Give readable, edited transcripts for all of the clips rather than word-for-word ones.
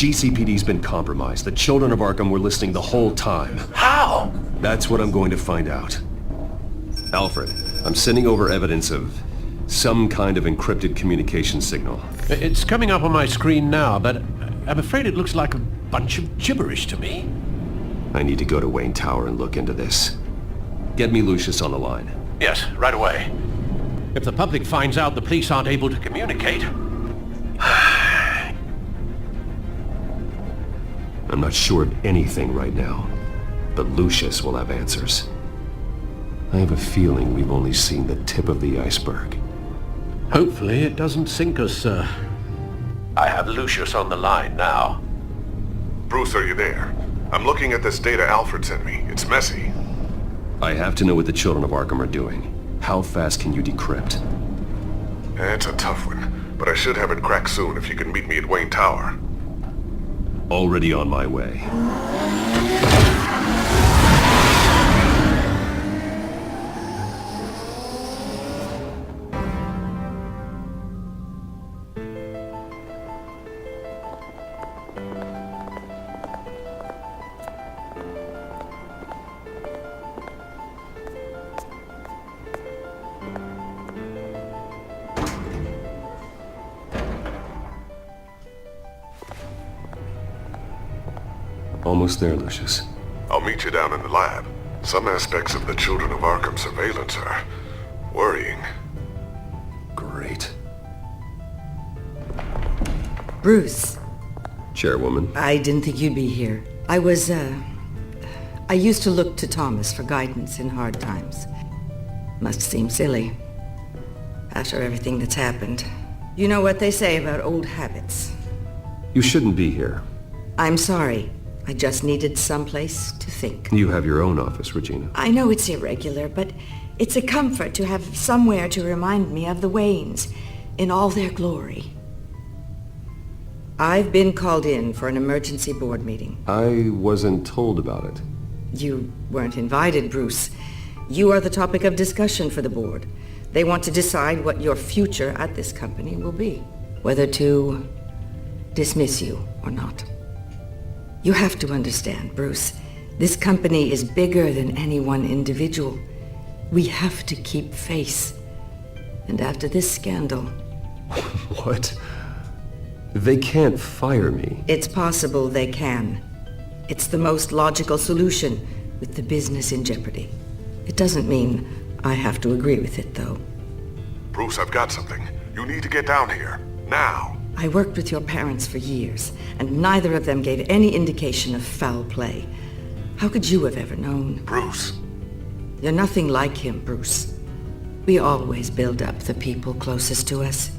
GCPD's been compromised. The children of Arkham were listening the whole time. How? That's what I'm going to find out. Alfred, I'm sending over evidence of some kind of encrypted communication signal. It's coming up on my screen now, but I'm afraid it looks like a bunch of gibberish to me. I need to go to Wayne Tower and look into this. Get me Lucius on the line. Yes, right away. If the public finds out the police aren't able to communicate... I'm not sure of anything right now, but Lucius will have answers. I have a feeling we've only seen the tip of the iceberg. Hopefully it doesn't sink us, sir. I have Lucius on the line now. Bruce, are you there? I'm looking at this data Alfred sent me. It's messy. I have to know what the children of Arkham are doing. How fast can you decrypt? It's a tough one, but I should have it cracked soon if you can meet me at Wayne Tower. Already on my way. Almost there, Lucius. I'll meet you down in the lab. Some aspects of the Children of Arkham surveillance are worrying. Great. Bruce. Chairwoman. I didn't think you'd be here. I used to look to Thomas for guidance in hard times. Must seem silly. After everything that's happened. You know what they say about old habits. You shouldn't be here. I'm sorry. I just needed someplace to think. You have your own office, Regina. I know it's irregular, but it's a comfort to have somewhere to remind me of the Waynes in all their glory. I've been called in for an emergency board meeting. I wasn't told about it. You weren't invited, Bruce. You are the topic of discussion for the board. They want to decide what your future at this company will be. Whether to dismiss you or not. You have to understand, Bruce. This company is bigger than any one individual. We have to keep face. And after this scandal... What? They can't fire me. It's possible they can. It's the most logical solution with the business in jeopardy. It doesn't mean I have to agree with it, though. Bruce, I've got something. You need to get down here. Now. I worked with your parents for years, and neither of them gave any indication of foul play. How could you have ever known? Bruce. You're nothing like him, Bruce. We always build up the people closest to us.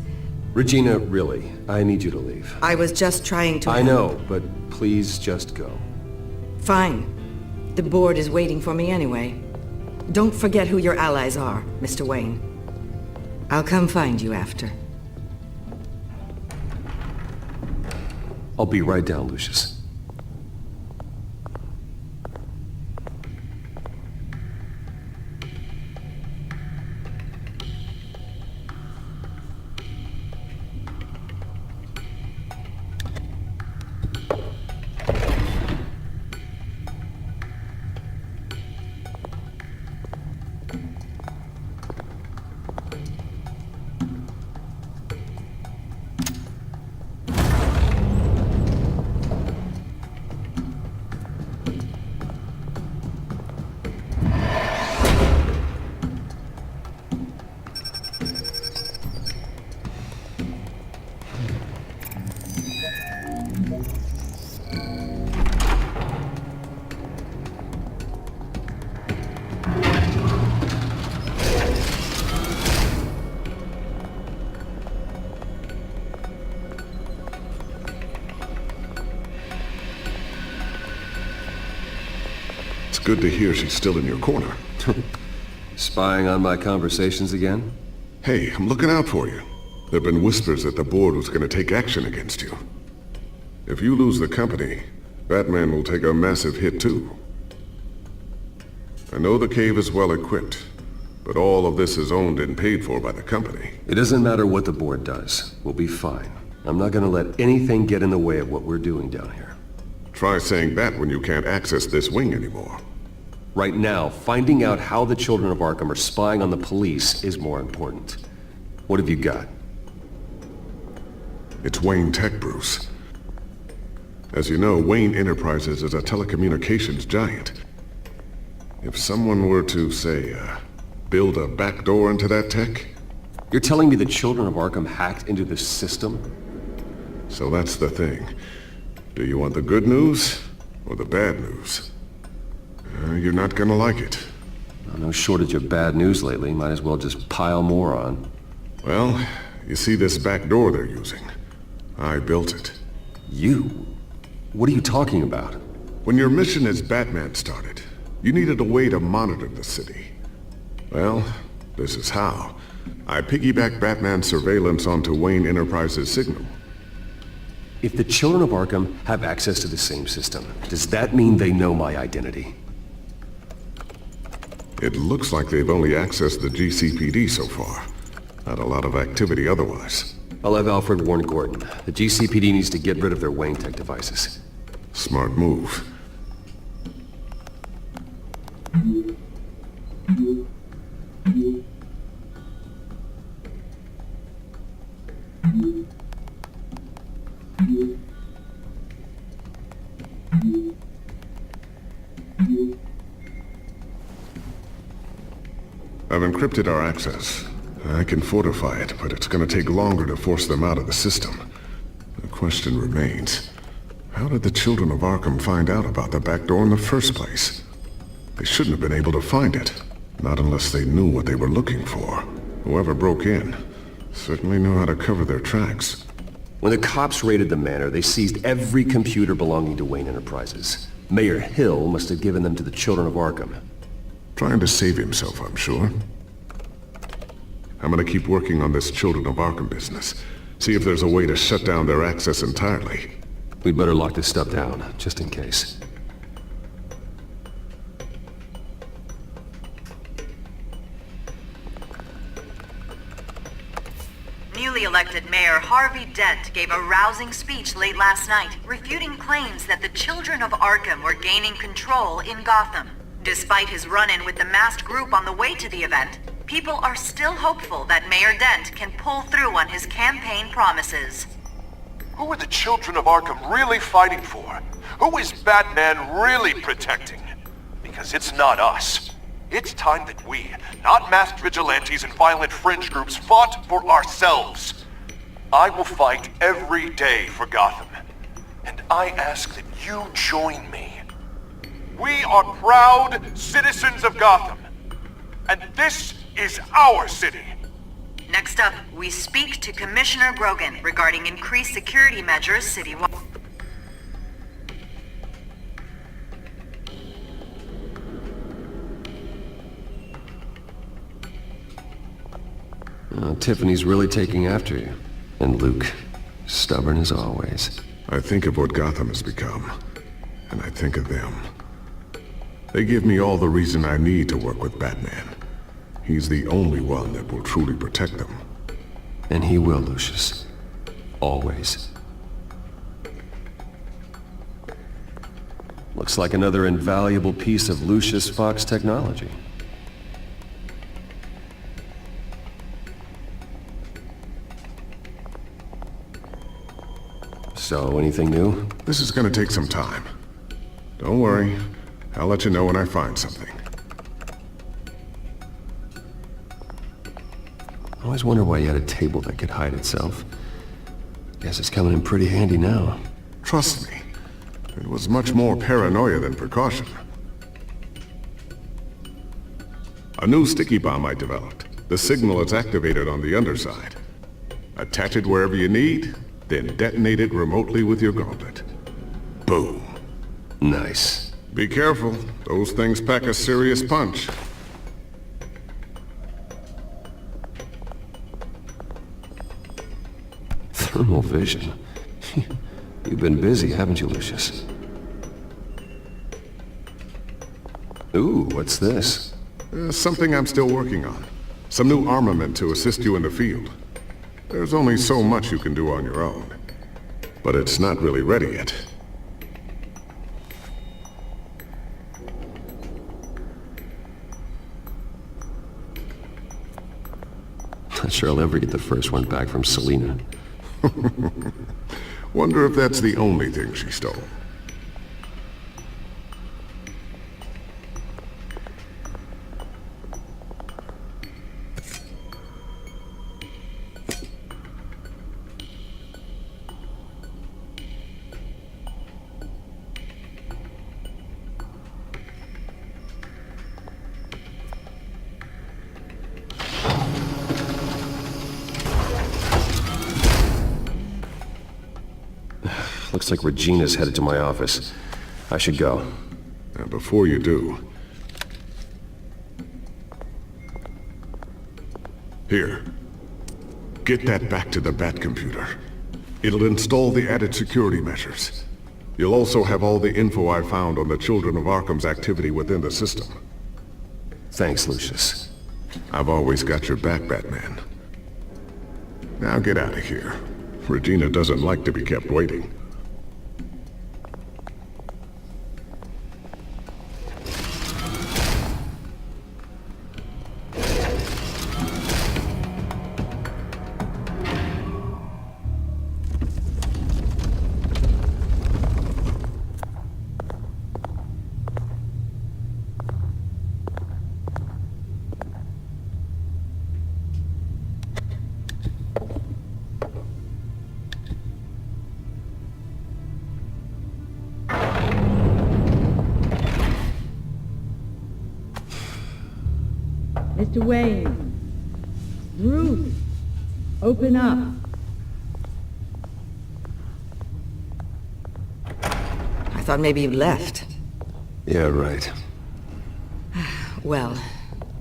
Regina, really, I need you to leave. I was just trying to... I know, but please just go. Fine. The board is waiting for me anyway. Don't forget who your allies are, Mr. Wayne. I'll come find you after. I'll be right down, Lucius. Good to hear she's still in your corner. Spying on my conversations again? Hey, I'm looking out for you. There have been whispers that the board was going to take action against you. If you lose the company, Batman will take a massive hit too. I know the cave is well equipped, but all of this is owned and paid for by the company. It doesn't matter what the board does. We'll be fine. I'm not gonna let anything get in the way of what we're doing down here. Try saying that when you can't access this wing anymore. Right now, finding out how the Children of Arkham are spying on the police is more important. What have you got? It's Wayne Tech, Bruce. As you know, Wayne Enterprises is a telecommunications giant. If someone were to, say, build a backdoor into that tech... You're telling me the Children of Arkham hacked into this system? So that's the thing. Do you want the good news or the bad news? You're not gonna like it. No shortage of bad news lately. Might as well just pile more on. Well, you see this back door they're using? I built it. You? What are you talking about? When your mission as Batman started, you needed a way to monitor the city. Well, this is how. I piggybacked Batman's surveillance onto Wayne Enterprises' signal. If the Children of Arkham have access to the same system, does that mean they know my identity? It looks like they've only accessed the GCPD so far. Not a lot of activity otherwise. I'll have Alfred warn Gordon. The GCPD needs to get rid of their Wayne Tech devices. Smart move. I've encrypted our access. I can fortify it, but it's gonna take longer to force them out of the system. The question remains, how did the Children of Arkham find out about the back door in the first place? They shouldn't have been able to find it. Not unless they knew what they were looking for. Whoever broke in certainly knew how to cover their tracks. When the cops raided the manor, they seized every computer belonging to Wayne Enterprises. Mayor Hill must have given them to the Children of Arkham. Trying to save himself, I'm sure. I'm gonna keep working on this Children of Arkham business. See if there's a way to shut down their access entirely. We'd better lock this stuff down, just in case. Newly elected Mayor Harvey Dent gave a rousing speech late last night, refuting claims that the Children of Arkham were gaining control in Gotham. Despite his run-in with the masked group on the way to the event, people are still hopeful that Mayor Dent can pull through on his campaign promises. Who are the Children of Arkham really fighting for? Who is Batman really protecting? Because it's not us. It's time that we, not masked vigilantes and violent fringe groups, fought for ourselves. I will fight every day for Gotham. And I ask that you join me. We are proud citizens of Gotham. And this is our city. Next up, we speak to Commissioner Grogan regarding increased security measures citywide. Tiffany's really taking after you. And Luke, stubborn as always. I think of what Gotham has become, and I think of them. They give me all the reason I need to work with Batman. He's the only one that will truly protect them. And he will, Lucius. Always. Looks like another invaluable piece of Lucius Fox technology. So, anything new? This is gonna take some time. Don't worry. I'll let you know when I find something. I always wonder why you had a table that could hide itself. Guess it's coming in pretty handy now. Trust me. It was much more paranoia than precaution. A new sticky bomb I developed. The signal is activated on the underside. Attach it wherever you need, then detonate it remotely with your gauntlet. Boom. Nice. Be careful. Those things pack a serious punch. Thermal vision. You've been busy, haven't you, Lucius? Ooh, what's this? Something I'm still working on. Some new armament to assist you in the field. There's only so much you can do on your own. But it's not really ready yet. Not sure I'll ever get the first one back from Selena. Wonder if that's the only thing she stole. Looks like Regina's headed to my office. I should go. And before you do... Here. Get that back to the Bat computer. It'll install the added security measures. You'll also have all the info I found on the Children of Arkham's activity within the system. Thanks, Lucius. I've always got your back, Batman. Now get out of here. Regina doesn't like to be kept waiting. Mr. Wayne. Bruce. Open up. I thought maybe you left. Yeah, right. Well,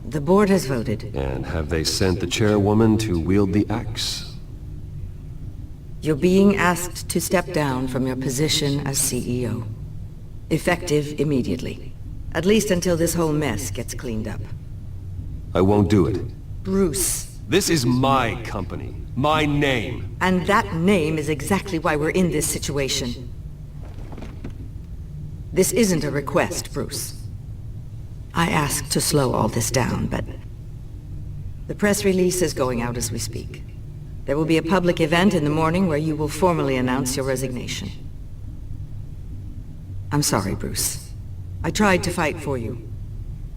the board has voted. And have they sent the chairwoman to wield the axe? You're being asked to step down from your position as CEO. Effective immediately. At least until this whole mess gets cleaned up. I won't do it. Bruce. This is my company. My name. And that name is exactly why we're in this situation. This isn't a request, Bruce. I asked to slow all this down, but... the press release is going out as we speak. There will be a public event in the morning where you will formally announce your resignation. I'm sorry, Bruce. I tried to fight for you.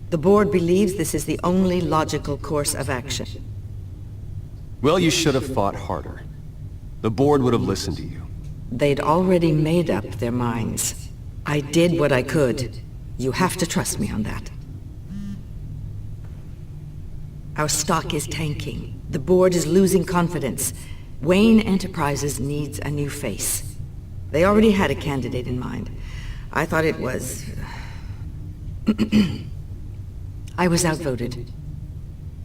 The board believes this is the only logical course of action. Well, you should have fought harder. The board would have listened to you. They'd already made up their minds. I did what I could. You have to trust me on that. Our stock is tanking. The board is losing confidence. Wayne Enterprises needs a new face. They already had a candidate in mind. I thought it was... I was outvoted.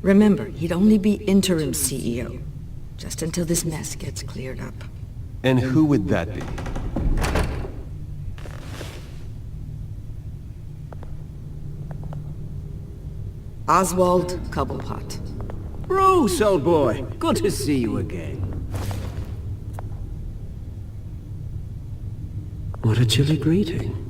Remember, he'd only be interim CEO, just until this mess gets cleared up. And who would that be? Oswald Cobblepot. Bruce, old boy. Good to see you again. What a chilly greeting.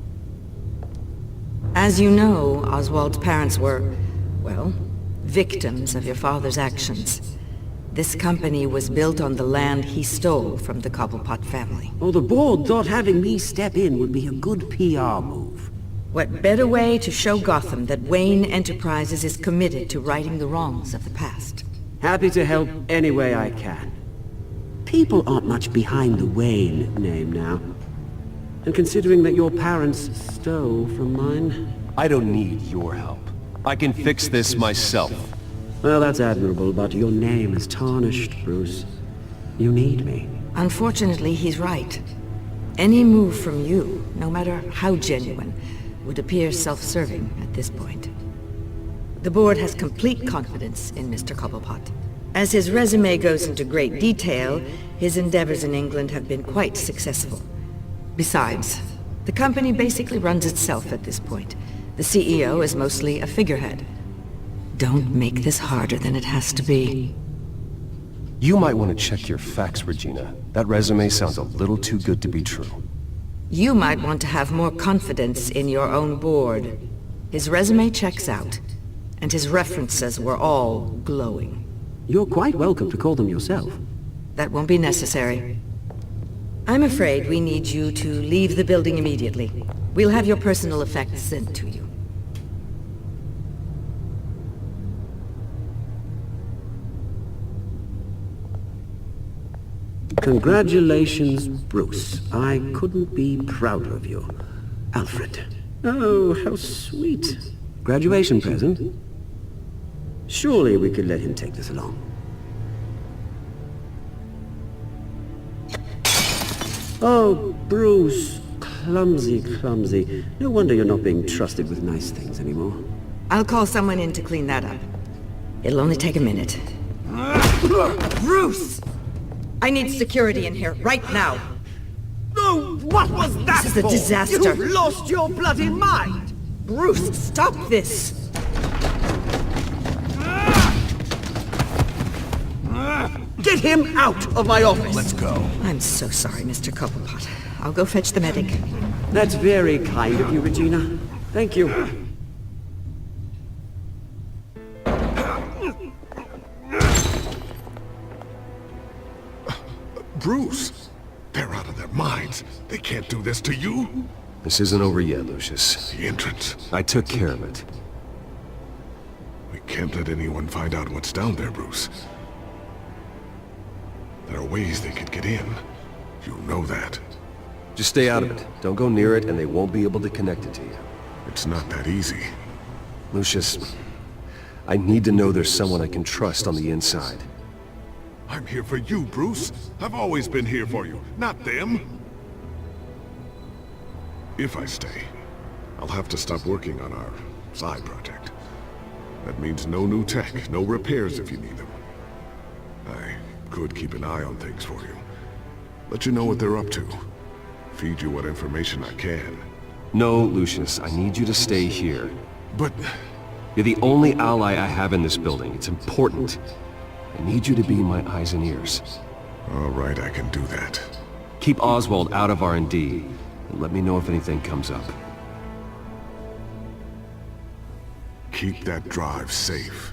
As you know, Oswald's parents were, well, victims of your father's actions. This company was built on the land he stole from the Cobblepot family. Well, the board thought having me step in would be a good PR move. What better way to show Gotham that Wayne Enterprises is committed to righting the wrongs of the past? Happy to help any way I can. People aren't much behind the Wayne name now. And considering that your parents stole from mine... I don't need your help. I can fix this myself. Well, that's admirable, but your name is tarnished, Bruce. You need me. Unfortunately, he's right. Any move from you, no matter how genuine, would appear self-serving at this point. The board has complete confidence in Mr. Cobblepot. As his resume goes into great detail, his endeavors in England have been quite successful. Besides, the company basically runs itself at this point. The CEO is mostly a figurehead. Don't make this harder than it has to be. You might want to check your facts, Regina. That resume sounds a little too good to be true. You might want to have more confidence in your own board. His resume checks out, and his references were all glowing. You're quite welcome to call them yourself. That won't be necessary. I'm afraid we need you to leave the building immediately. We'll have your personal effects sent to you. Congratulations, Bruce. I couldn't be prouder of you. Alfred. Oh, how sweet. Graduation present? Surely we could let him take this along. Oh, Bruce. Clumsy, clumsy. No wonder you're not being trusted with nice things anymore. I'll call someone in to clean that up. It'll only take a minute. Bruce! I need security in here, right now. Oh, what was that This is a disaster. You've lost your bloody mind! Bruce, stop this! Get him out of my office! Let's go. I'm so sorry, Mr. Cobblepot. I'll go fetch the medic. That's very kind of you, Regina. Thank you. Bruce, they're out of their minds. They can't do this to you. This isn't over yet, Lucius. The entrance. I took care of it. We can't let anyone find out what's down there, Bruce. There are ways they could get in. You know that. Just stay out of it. Don't go near it, and they won't be able to connect it to you. It's not that easy. Lucius, I need to know there's someone I can trust on the inside. I'm here for you, Bruce. I've always been here for you, not them. If I stay, I'll have to stop working on our side project. That means no new tech, no repairs if you need them. I could keep an eye on things for you. Let you know what they're up to. Feed you what information I can. No, Lucius, I need you to stay here. But You're the only ally I have in this building. It's important. I need you to be my eyes and ears. all right, I can do that. Keep Oswald out of R&D, and let me know if anything comes up. Keep that drive safe.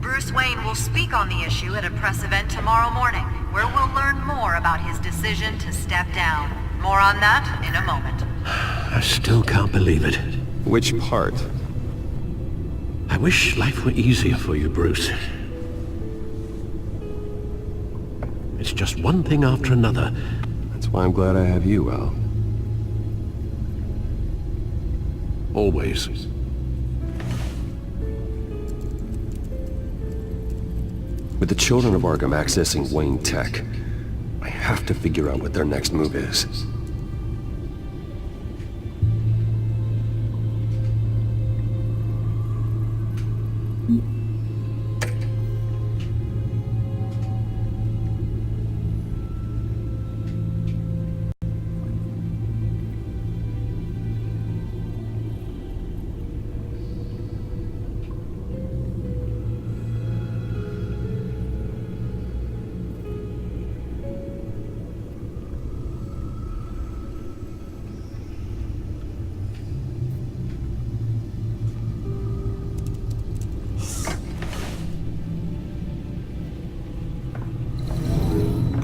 Bruce Wayne will speak on the issue at a press event tomorrow morning, where we'll learn more about his decision to step down. More on that in a moment. I still can't believe it. Which part? I wish life were easier for you, Bruce. It's just one thing after another. That's why I'm glad I have you, Al. Always. With the children of Arkham accessing Wayne Tech, I have to figure out what their next move is.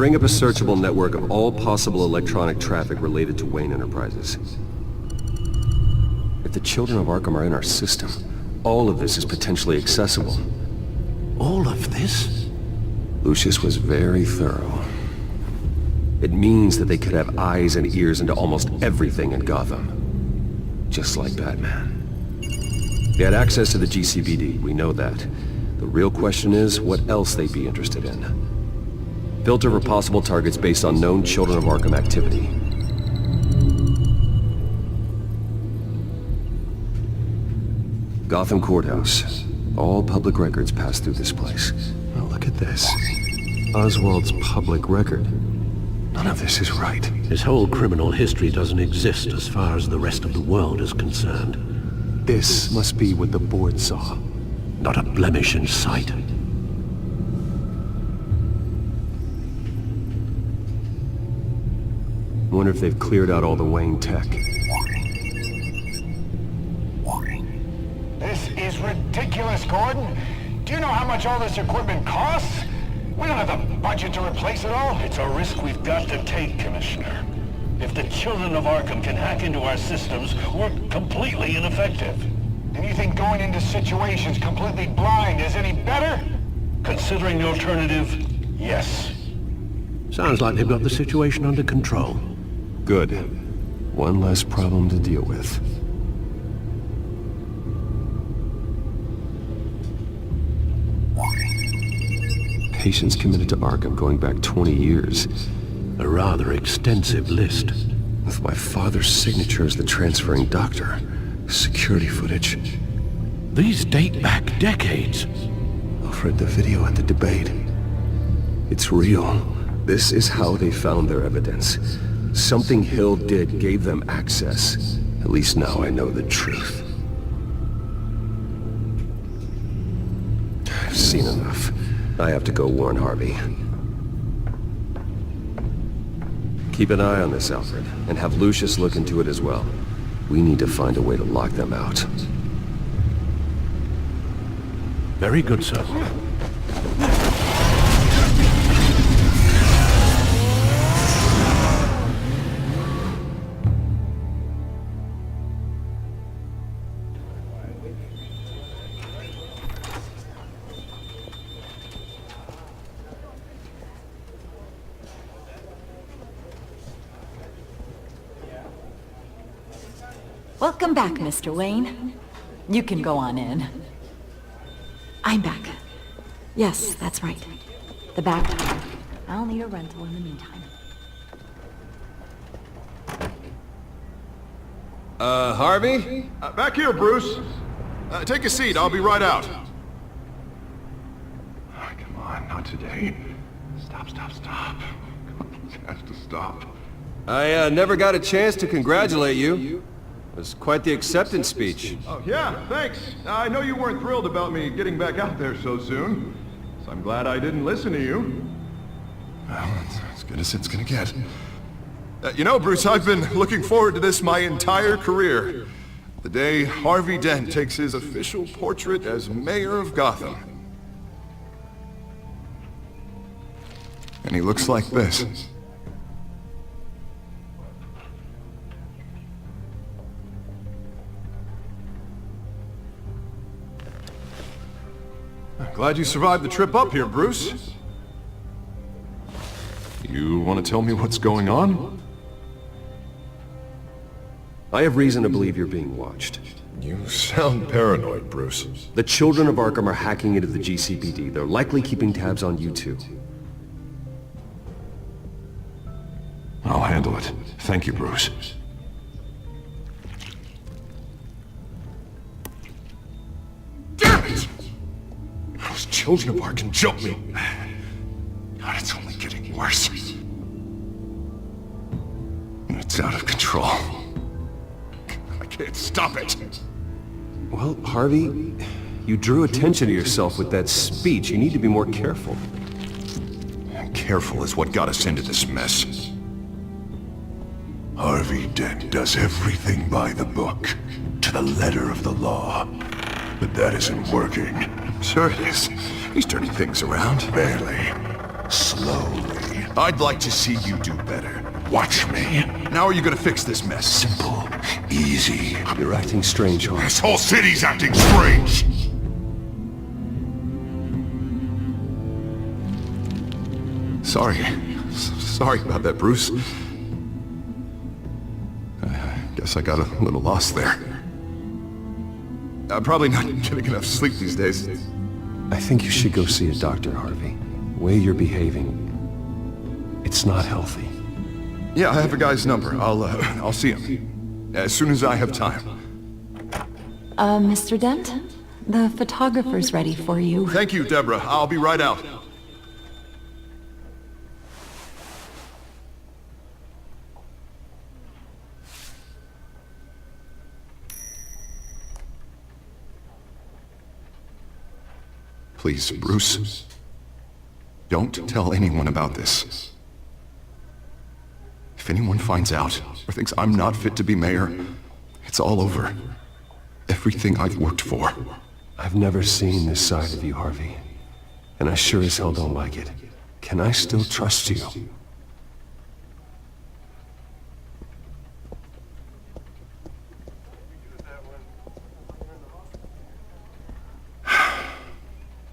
Bring up a searchable network of all possible electronic traffic related to Wayne Enterprises. If the children of Arkham are in our system, all of this is potentially accessible. All of this? Lucius was very thorough. It means that they could have eyes and ears into almost everything in Gotham. Just like Batman. They had access to the GCPD, we know that. The real question is, what else they'd be interested in. Filter for possible targets based on known Children of Arkham activity. Gotham Courthouse. All public records pass through this place. Well, Look at this. Oswald's public record. None of this is right. His whole criminal history doesn't exist as far as the rest of the world is concerned. This must be what the board saw. Not a blemish in sight. Wonder if they've cleared out all the Wayne tech. This is ridiculous, Gordon. Do you know how much all this equipment costs? We don't have the budget to replace it all. It's a risk we've got to take, Commissioner. If the children of Arkham can hack into our systems, we're completely ineffective. And you think going into situations completely blind is any better? Considering the alternative, yes. Sounds like they've got the situation under control. Good. One less problem to deal with. Patients committed to Arkham going back 20 years. A rather extensive list. With my father's signature as the transferring doctor. Security footage. These date back decades. Alfred, the video at the debate. It's real. This is how they found their evidence. Something Hill did gave them access. At least now I know the truth. I've seen enough. I have to go warn Harvey. Keep an eye on this, Alfred, and have Lucius look into it as well. We need to find a way to lock them out. Very good, sir. Welcome back, Mr. Wayne. You can go on in. I'm back. Yes, that's right. The back door. I'll need a rental in the meantime. Harvey? Back here, Bruce. Take a seat, I'll be right out. Oh, come on, not today. Stop. It has to stop. I never got a chance to congratulate you. It was quite the acceptance speech. Oh, yeah, thanks. I know you weren't thrilled about me getting back out there so soon. So I'm glad I didn't listen to you. Well, it's as good as it's gonna get. You know, Bruce, I've been looking forward to this my entire career. The day Harvey Dent takes his official portrait as mayor of Gotham. And he looks like this. Glad you survived the trip up here, Bruce. You want to tell me what's going on? I have reason to believe you're being watched. You sound paranoid, Bruce. The children of Arkham are hacking into the GCPD. They're likely keeping tabs on you too. I'll handle it. Thank you, Bruce. Damn it! Those children of Arkham jumped me. God, it's only getting worse. It's out of control. I can't stop it. Well, Harvey, you drew attention to yourself with that speech. You need to be more careful. Careful is what got us into this mess. Harvey Dent does everything by the book, to the letter of the law. But that isn't working. Sure it is. He's turning things around. Barely. Slowly. I'd like to see you do better. Watch me. Now are you gonna fix this mess? Simple. Easy. You're acting strange, Harvey. This whole city's acting strange! Sorry about that, Bruce. I guess I got a little lost there. I'm probably not getting enough sleep these days. I think you should go see a doctor, Harvey. The way you're behaving, it's not healthy. Yeah, I have a guy's number. I'll see him. As soon as I have time. Mr. Dent? The photographer's ready for you. Thank you, Deborah. I'll be right out. Please, Bruce. Don't tell anyone about this. If anyone finds out, or thinks I'm not fit to be mayor, it's all over. Everything I've worked for. I've never seen this side of you, Harvey. And I sure as hell don't like it. Can I still trust you?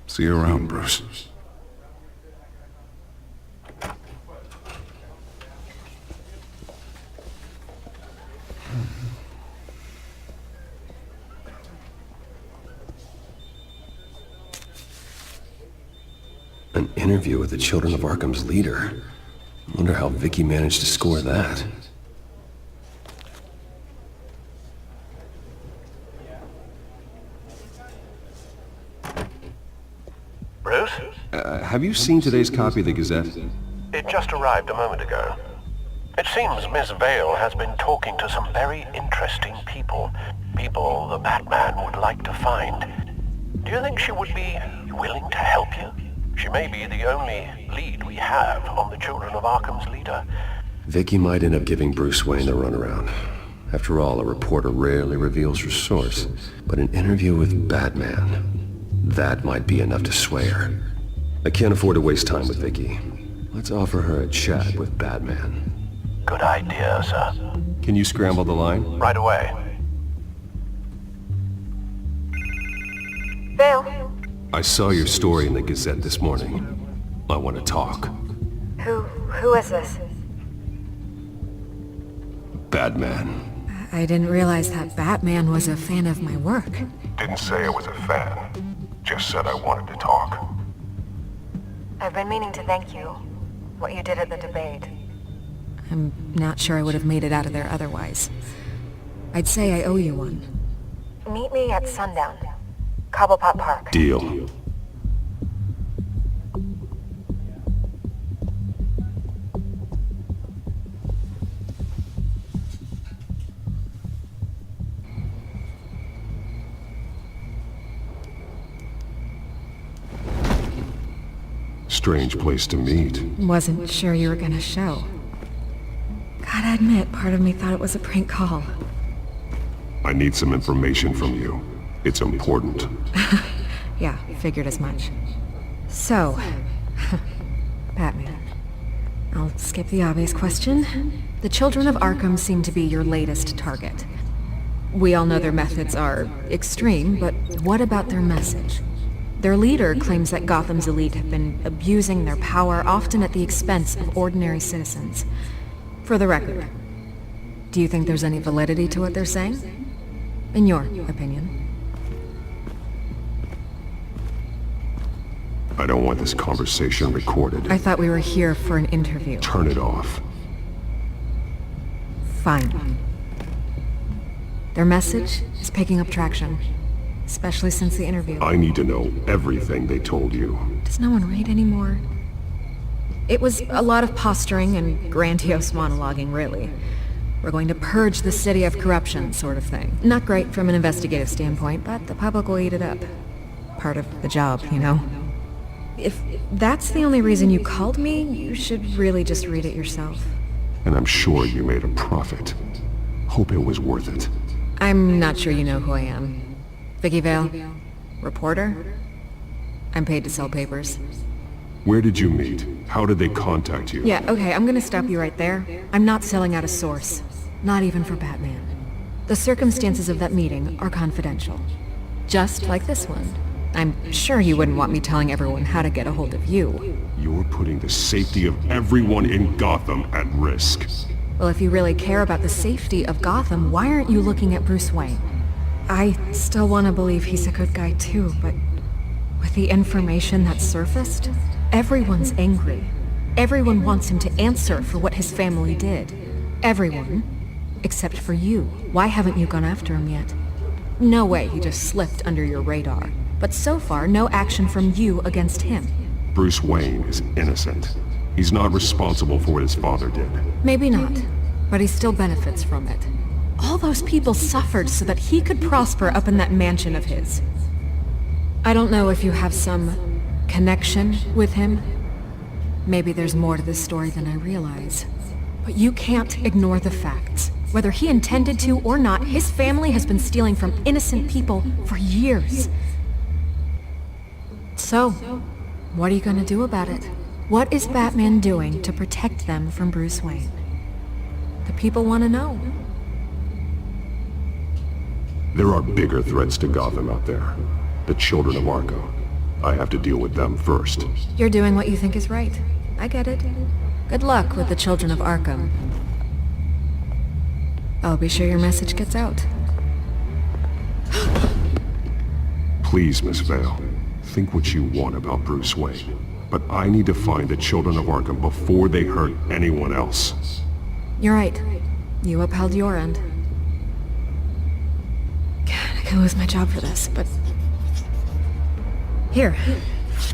See you around, Bruce. An interview with the Children of Arkham's leader. I wonder how Vicky managed to score that. Bruce? Have you seen today's copy of the Gazette? It just arrived a moment ago. It seems Miss Vale has been talking to some very interesting people. People the Batman would like to find. Do you think she would be willing to help you? She may be the only lead we have on the Children of Arkham's leader. Vicky might end up giving Bruce Wayne the runaround. After all, a reporter rarely reveals her source. But an interview with Batman, that might be enough to sway her. I can't afford to waste time with Vicky. Let's offer her a chat with Batman. Good idea, sir. Can you scramble the line? Right away. Vale. I saw your story in the Gazette this morning. I want to talk. Who is this? Batman. I didn't realize that Batman was a fan of my work. Didn't say I was a fan. Just said I wanted to talk. I've been meaning to thank you. What you did at the debate. I'm not sure I would have made it out of there otherwise. I'd say I owe you one. Meet me at sundown. Cobblepot Park. Deal. Strange place to meet. Wasn't sure you were gonna show. Gotta admit, part of me thought it was a prank call. I need some information from you. It's important. Yeah, figured as much. So, Batman. I'll skip the obvious question. The Children of Arkham seem to be your latest target. We all know their methods are extreme, but what about their message? Their leader claims that Gotham's elite have been abusing their power, often at the expense of ordinary citizens. For the record, do you think there's any validity to what they're saying? In your opinion? I don't want this conversation recorded. I thought we were here for an interview. Turn it off. Fine. Their message is picking up traction. Especially since the interview. I need to know everything they told you. Does no one read anymore? It was a lot of posturing and grandiose monologuing, really. We're going to purge the city of corruption, sort of thing. Not great from an investigative standpoint, but the public will eat it up. Part of the job, you know? If that's the only reason you called me, you should really just read it yourself. And I'm sure you made a profit. Hope it was worth it. I'm not sure you know who I am. Vicky Vale, reporter. I'm paid to sell papers. Where did you meet? How did they contact you? Yeah, okay, I'm gonna stop you right there. I'm not selling out a source. Not even for Batman. The circumstances of that meeting are confidential. Just like this one. I'm sure you wouldn't want me telling everyone how to get a hold of you. You're putting the safety of everyone in Gotham at risk. Well, if you really care about the safety of Gotham, why aren't you looking at Bruce Wayne? I still want to believe he's a good guy too, but with the information that surfaced, everyone's angry. Everyone wants him to answer for what his family did. Everyone. Except for you. Why haven't you gone after him yet? No way he just slipped under your radar. But so far, no action from you against him. Bruce Wayne is innocent. He's not responsible for what his father did. Maybe not, but he still benefits from it. All those people suffered so that he could prosper up in that mansion of his. I don't know if you have some connection with him. Maybe there's more to this story than I realize. But you can't ignore the facts. Whether he intended to or not, his family has been stealing from innocent people for years. So, what are you gonna do about it? What is Batman doing to protect them from Bruce Wayne? The people want to know. There are bigger threats to Gotham out there. The children of Arkham. I have to deal with them first. You're doing what you think is right. I get it. Good luck with the children of Arkham. I'll be sure your message gets out. Please, Miss Vale. Think what you want about Bruce Wayne. But I need to find the children of Arkham before they hurt anyone else. You're right. You upheld your end. God, I could lose my job for this, but... Here.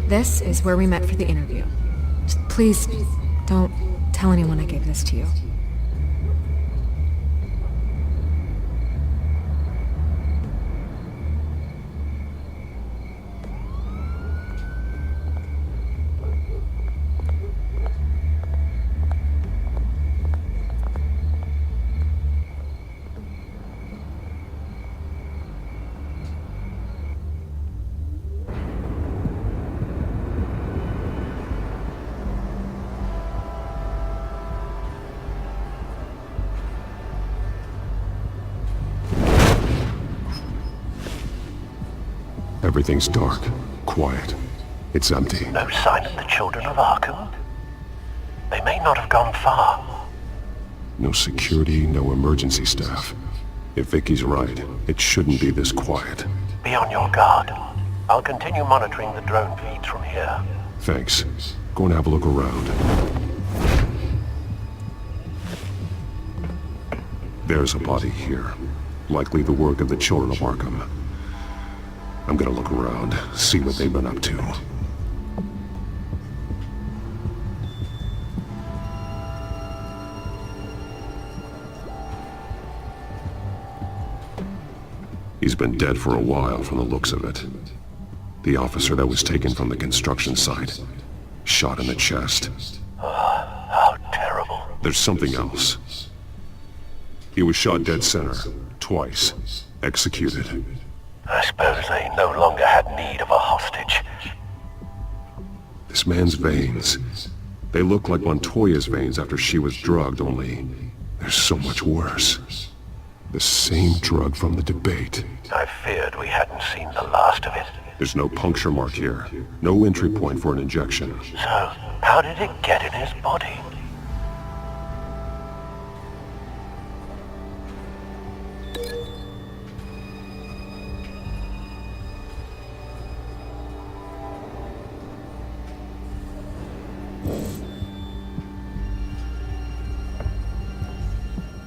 This is where we met for the interview. Just please, don't tell anyone I gave this to you. Everything's dark, quiet. It's empty. No sign of the children of Arkham? They may not have gone far. No security, no emergency staff. If Vicky's right, it shouldn't be this quiet. Be on your guard. I'll continue monitoring the drone feeds from here. Thanks. Go and have a look around. There's a body here. Likely the work of the children of Arkham. I'm gonna look around, see what they've been up to. He's been dead for a while from the looks of it. The officer that was taken from the construction site. Shot in the chest. How terrible. There's something else. He was shot dead center. Twice. Executed. I suppose they no longer had need of a hostage. This man's veins. They look like Montoya's veins after she was drugged, only they're so much worse. The same drug from the debate. I feared we hadn't seen the last of it. There's no puncture mark here. No entry point for an injection. So, how did it get in his body?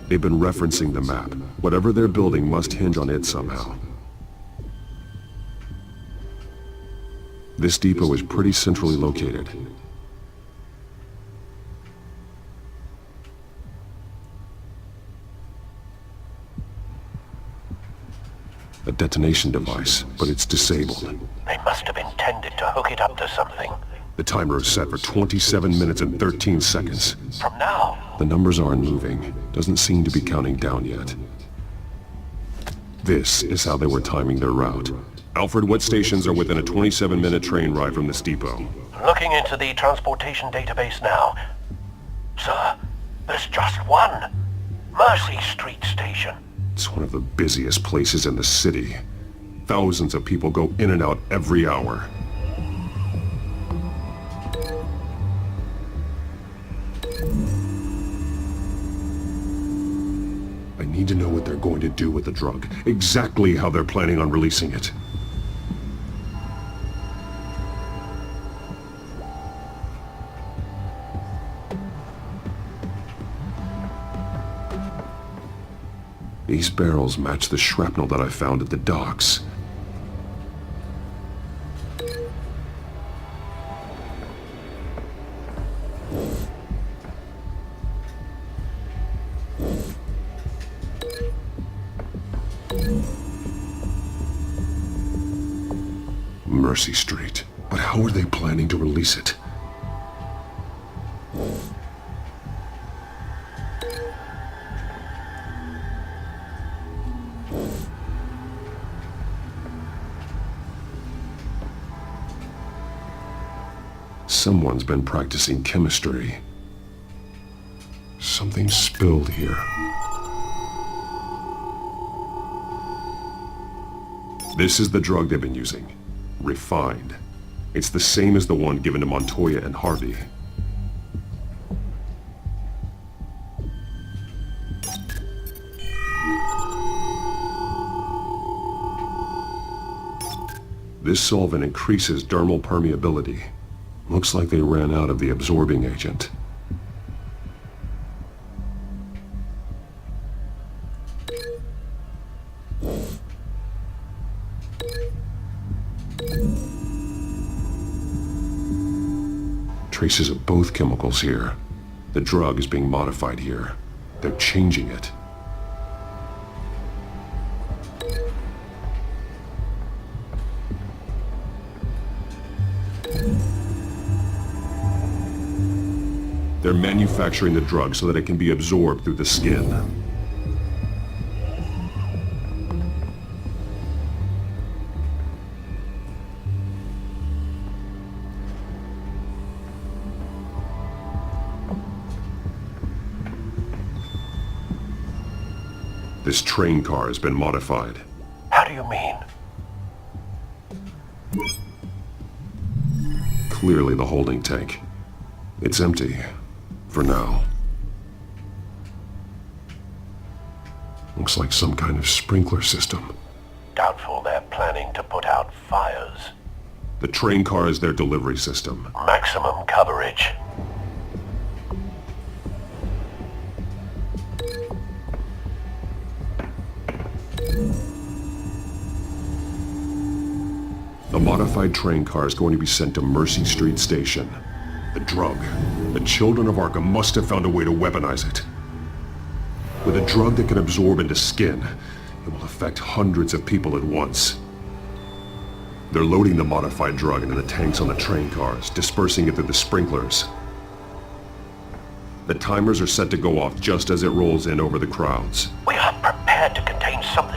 They've been referencing the map. Whatever they're building must hinge on it somehow. This depot is pretty centrally located. A detonation device, but it's disabled. They must have intended to hook it up to something. The timer is set for 27 minutes and 13 seconds. From now? The numbers aren't moving. Doesn't seem to be counting down yet. This is how they were timing their route. Alfred, what stations are within a 27-minute train ride from this depot? Looking into the transportation database now. Sir, there's just one. Mercy Street Station. It's one of the busiest places in the city. Thousands of people go in and out every hour. I need to know what they're going to do with the drug. Exactly how they're planning on releasing it. These barrels match the shrapnel that I found at the docks. Mercy Street. But how are they planning to release it? Someone's been practicing chemistry. Something spilled here. This is the drug they've been using. Refined. It's the same as the one given to Montoya and Harvey. This solvent increases dermal permeability. Looks like they ran out of the absorbing agent. Traces of both chemicals here. The drug is being modified here. They're changing it. They're manufacturing the drug so that it can be absorbed through the skin. This train car has been modified. How do you mean? Clearly the holding tank. It's empty. For now. Looks like some kind of sprinkler system. Doubtful they're planning to put out fires. The train car is their delivery system. Maximum coverage. The modified train car is going to be sent to Mercy Street Station. The drug. The children of Arkham must have found a way to weaponize it. With a drug that can absorb into skin, it will affect hundreds of people at once. They're loading the modified drug into the tanks on the train cars, dispersing it through the sprinklers. The timers are set to go off just as it rolls in over the crowds. We are prepared to contain some